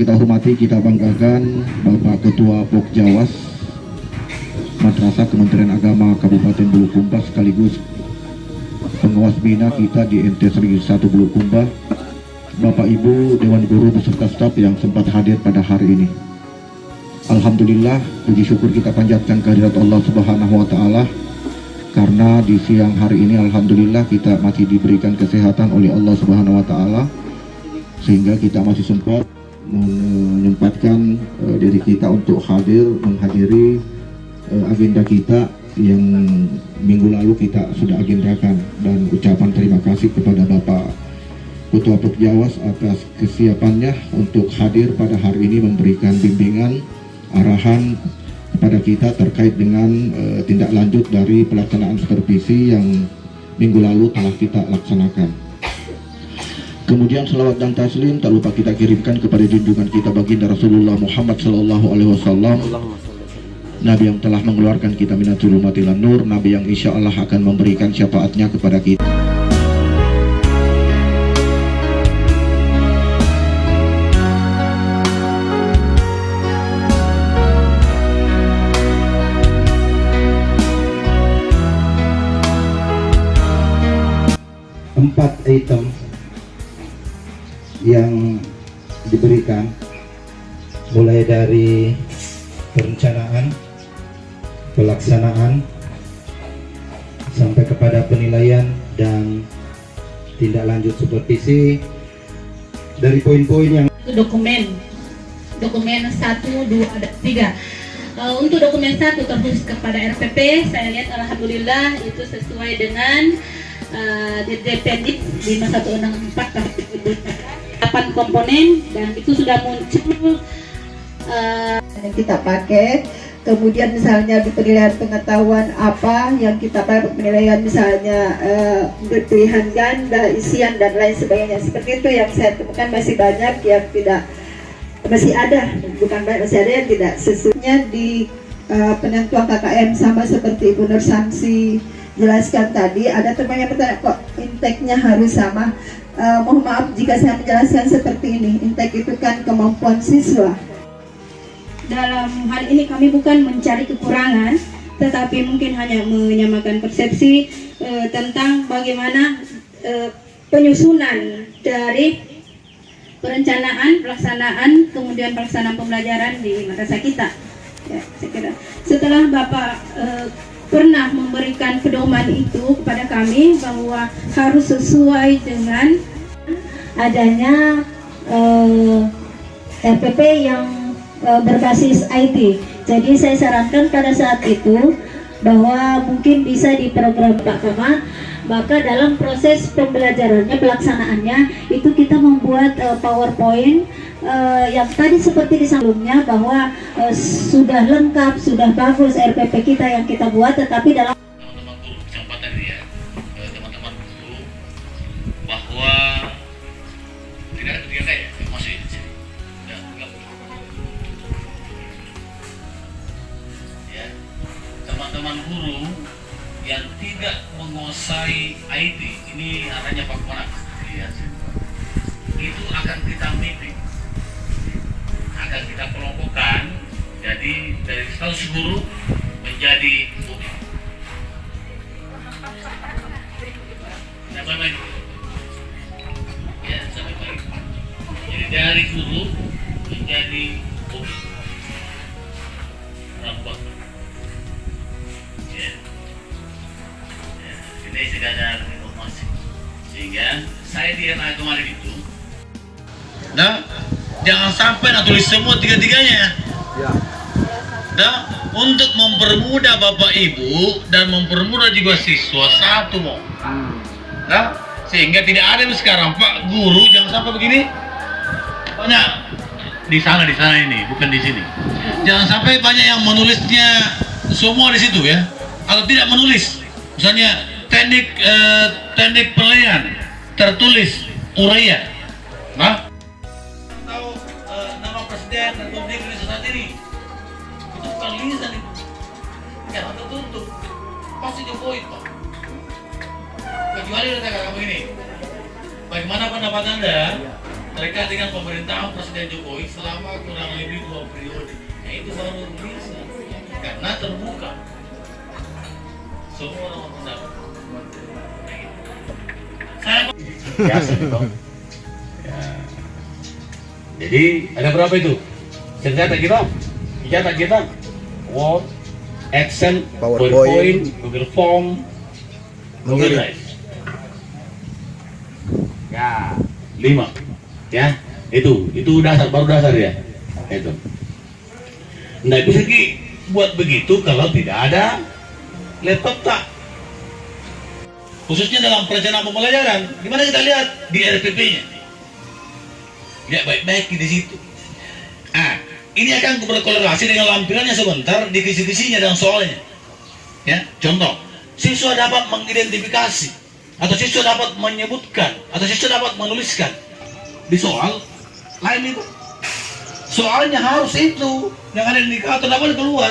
Kita hormati, kita banggakan Bapak Ketua Pokjawas Madrasah Kementerian Agama Kabupaten Bulukumba sekaligus pengawas bina kita di MT Sri 1 Bulukumba, Bapak Ibu Dewan Guru beserta staf yang sempat hadir pada hari ini. Alhamdulillah, puji syukur kita panjatkan kehadirat Allah Subhanahu wa Ta'ala, karena di siang hari ini alhamdulillah kita masih diberikan kesehatan oleh Allah Subhanahu wa Ta'ala, sehingga kita masih sempat menyempatkan diri kita untuk hadir menghadiri agenda kita yang minggu lalu kita sudah agendakan, dan ucapan terima kasih kepada Bapak Ketua Pokjawas atas kesiapannya untuk hadir pada hari ini memberikan bimbingan arahan kepada kita terkait dengan tindak lanjut dari pelaksanaan supervisi yang minggu lalu telah kita laksanakan. Kemudian selawat dan taslim tak lupa kita kirimkan kepada junjungan kita baginda Rasulullah Muhammad Sallallahu Alaihi Wasallam, Nabi yang telah mengeluarkan kita minat zulumatil nur, Nabi yang insya Allah akan memberikan syafaatnya kepada kita. Empat item yang diberikan, mulai dari perencanaan, pelaksanaan, sampai kepada penilaian dan tindak lanjut supervisi. Dari poin-poin yang dokumen 1, 2, 3. Untuk dokumen 1 terkhusus kepada RPP, saya lihat alhamdulillah itu sesuai dengan Dirjen 5164 tahun 8 komponen, dan itu sudah muncul yang kita pakai. Kemudian misalnya di penilaian pengetahuan apa yang kita pakai, penilaian misalnya pilihan ganda, isian dan lain sebagainya. Seperti itu yang saya temukan, masih banyak yang tidak, masih ada, bukan banyak, masih ada yang tidak sesuainya di penentuan KKM, sama seperti Ibu Nur Samsi jelaskan tadi. Ada teman yang bertanya, kok intake-nya harus sama? Mohon maaf jika saya menjelaskan seperti ini. Intake itu kan kemampuan siswa. Dalam hal ini kami bukan mencari kekurangan, tetapi mungkin hanya menyamakan persepsi tentang bagaimana penyusunan dari perencanaan, pelaksanaan, kemudian pelaksanaan pembelajaran di madrasah kita. Ya, saya kira setelah Bapak pernah memberikan pedoman itu kepada kami bahwa harus sesuai dengan adanya RPP yang berbasis IT. Jadi saya sarankan pada saat itu bahwa mungkin bisa diprogram Pak Kama, maka dalam proses pembelajarannya, pelaksanaannya itu kita membuat PowerPoint yang tadi seperti di sebelumnya, bahwa sudah lengkap, sudah bagus RPP kita yang kita buat, tetapi dalam teman-teman guru kesempatan ini ya, teman-teman guru, bahwa tidak ada ketiga ya, masih di sini. Ya, teman-teman guru yang tidak menguasai IT, ini arahnya Pak Konak, ya, itu akan kita meeting, akan kita kelompokkan. Jadi dari 100 guru menjadi sampai baik, ya sampai baik. Jadi dari guru menjadi rapat, ya. Ini sudah ada informasi, sehingga saya di era kemarin itu, nah jangan sampai nak tulis semua tiga-tiganya. Nah, untuk mempermudah Bapak Ibu dan mempermudah juga siswa satu mau. Nah, sehingga tidak ada sekarang Pak Guru jangan sampai begini. Banyak di sana ini, bukan di sini. Jangan sampai banyak yang menulisnya semua di situ ya, atau tidak menulis. Misalnya teknik penilaian tertulis uraian. Nah, nama Presiden Republik Indonesia saat ini itu bukan lisan itu, jangan tertutup, pasti Jokowi Pak. Kecuali kita katakan begini, bagaimana pendapat Anda terkait dengan pemerintahan Presiden Jokowi selama kurang lebih 2 periode. Nah, itu sangat luar biasa karena terbuka semua orang pendapat. Saya biasa gitu. Ya. Jadi ada berapa itu? Senjata kita, Word, Excel, PowerPoint, Google Form, Google Drive. Ya, 5. Ya, itu baru dasar ya. Itu. Nggak bisa buat begitu kalau tidak ada laptop tak. Khususnya dalam perencanaan pembelajaran, gimana kita lihat di RPP-nya? Lihat baik-baik di situ. Ini akan berkorelasi dengan lampirannya sebentar di kisi-kisinya dan soalnya. Ya, contoh, siswa dapat mengidentifikasi atau siswa dapat menyebutkan atau siswa dapat menuliskan di soal lain itu. Soalnya harus itu yang ada indikator, tidak boleh keluar.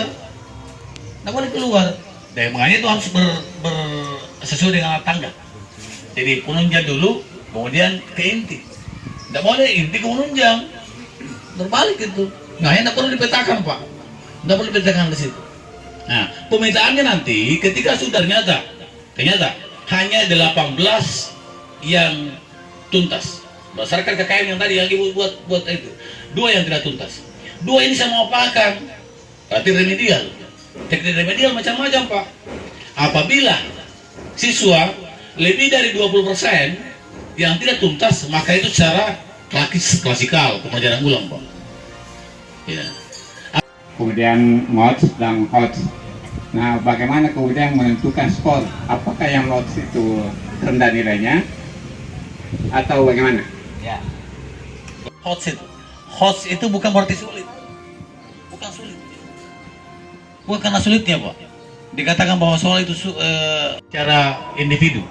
Dan makanya itu harus sesuai dengan tangga. Jadi penunjang dulu, kemudian ke inti. Tidak boleh inti ke penunjang, terbalik itu. Nah, yang tidak perlu dipetakan, Pak. Tidak perlu dipetakan di situ. Nah, pemetaannya nanti ketika sudah ternyata hanya 18 yang tuntas. Berdasarkan KKM yang tadi yang Ibu buat itu. 2 yang tidak tuntas. 2 ini saya mau apakan? Berarti remedial. Teknik remedial macam-macam, Pak. Apabila siswa lebih dari 20% yang tidak tuntas, maka itu secara klasikal pembelajaran ulang, Pak. Ya. Kemudian MODS dan HOTS. Nah, bagaimana kemudian menentukan skor? Apakah yang MODS itu rendah nilainya atau bagaimana? Ya. HOTS itu bukan berarti sulit. Bukan sulit. Bukan karena sulitnya, Pak. Dikatakan bahwa soal itu secara individu.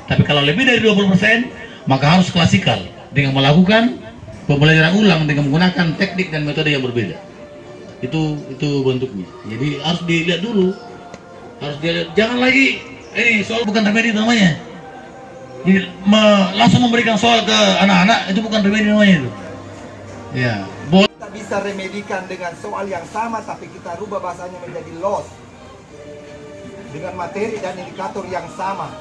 Tapi kalau lebih dari 20%, maka harus klasikal dengan melakukan pembelajaran ulang dengan menggunakan teknik dan metode yang berbeda. Itu bentuknya. Jadi harus dilihat dulu. Harus dilihat. Jangan lagi ini soal bukan remedi namanya. Jadi langsung memberikan soal ke anak-anak itu bukan remedi namanya itu. Ya, boleh. Kita bisa remedikan dengan soal yang sama tapi kita rubah bahasanya menjadi loss dengan materi dan indikator yang sama.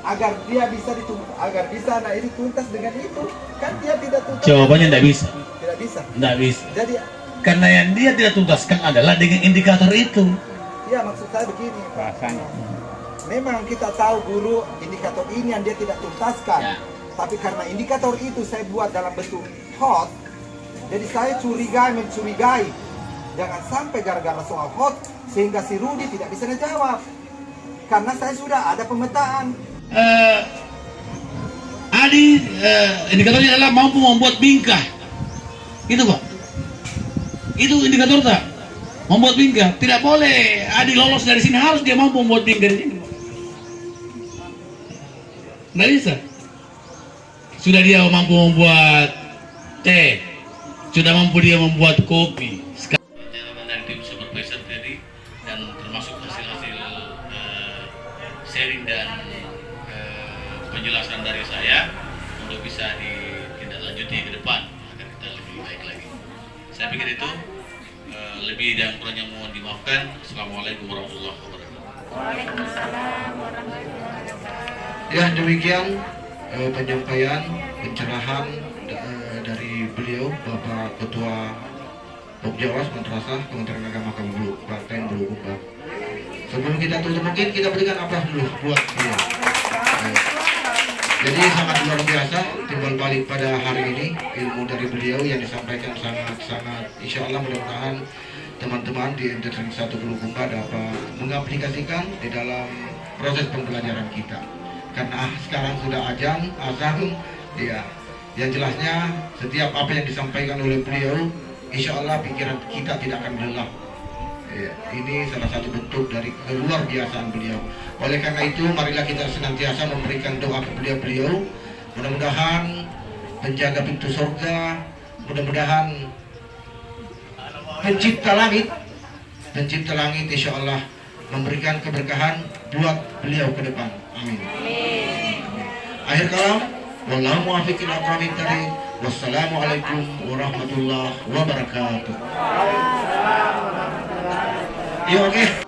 Agar dia bisa agar bisa anak ini tuntas dengan itu, kan dia tidak tuntas. Jawabannya tidak bisa. Tidak bisa. Tidak bisa. Jadi, karena yang dia tidak tuntaskan adalah dengan indikator itu. ya maksud saya begini. Bahasanya. Memang kita tahu guru indikator ini yang dia tidak tuntaskan. Ya. Tapi karena indikator itu saya buat dalam bentuk hot, jadi saya mencurigai. Jangan sampai gara-gara soal hot sehingga si Rudi tidak bisa menjawab. Karena saya sudah ada pemetaan. Indikatornya adalah mampu membuat bingkai. Itu, Pak. Itu indikator tak? Membuat bingkai. Tidak boleh Adi lolos dari sini, harus dia mampu membuat bingkai dari sini, Pak. Nggak bisa. Sudah dia mampu membuat teh, sudah mampu dia membuat kopi. Sekarang dari tim supervisor tadi dan termasuk hasil-hasil sharing dan penjelasan dari saya untuk bisa ditindaklanjuti ke depan agar kita lebih baik lagi. Saya pikir itu lebih dan kurangnya mohon dimaafkan. Assalamualaikum warahmatullahi wabarakatuh. Waalaikumsalam warahmatullahi wabarakatuh. Ya, demikian penyampaian pencerahan dari beliau, Bapak Ketua Pokjawas Madrasah Kementerian Agama Kabupaten Bulukumba. Sebelum kita tutup, mungkin kita berikan aplaus dulu buat beliau. Jadi sangat luar biasa timbal balik pada hari ini ilmu dari beliau yang disampaikan sangat insya Allah mudah-mudahan teman-teman di MT 1 Bulukumba dapat mengaplikasikan di dalam proses pembelajaran kita. Karena sekarang sudah azan, ya, yang jelasnya setiap apa yang disampaikan oleh beliau, insya Allah pikiran kita tidak akan gelap. Ya, ini salah satu bentuk dari keluar biasaan beliau. Oleh karena itu, marilah kita senantiasa memberikan doa kepada beliau. Mudah-mudahan penjaga pintu surga, mudah-mudahan pencipta langit, insya Allah memberikan keberkahan buat beliau ke depan. Amin. Akhir kalam, Wallahu muwaffiq ila aqwamit thariq. Wassalamualaikum warahmatullahi wabarakatuh. Yuk, oke.